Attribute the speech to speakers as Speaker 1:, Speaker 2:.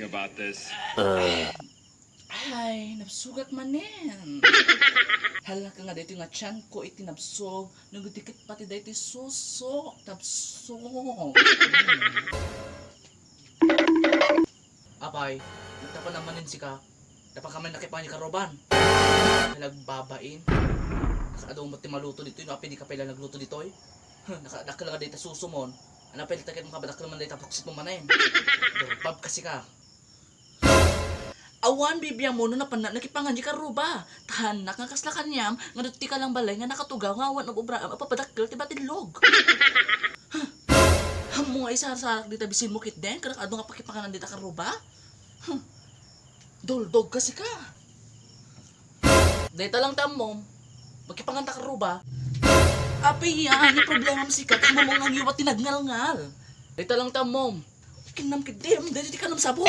Speaker 1: about this.
Speaker 2: Ay, nabsugak manen. Hala ka nga dito nga tiyan ko itinabsog. Nagdikit pati dito susok. Tabsog. Apay, nagtapa naman si ka. Dapat kami nakipanya karoban. Nagbabain. Nakaadong mo ti maluto dito. Api di ka pala nagluto dito eh. Nakadakal nga dito susumon. Ano pala takit mo ka badakal man dito tapos mo manayin. Pab kasi ka. Awan bibiyang mo no napanak nakipanganji ka ruba. Tahanak nga kasla kanyam nga duti ka lang balay nga nakatugaw nga awan og obra papadakkel ti batilog. Hamo nga isa-sarak dita bisin mo kit den kada ado nga pakipanganan dita ka ruba. Doldog kasi ka. Dita lang tamom magkipanganta ka ruba. Api yan ni problema mo sikat mo nga giwat tinagngal-ngal. Dita lang tamom. Kinam kit dem dito ti kanam sabon.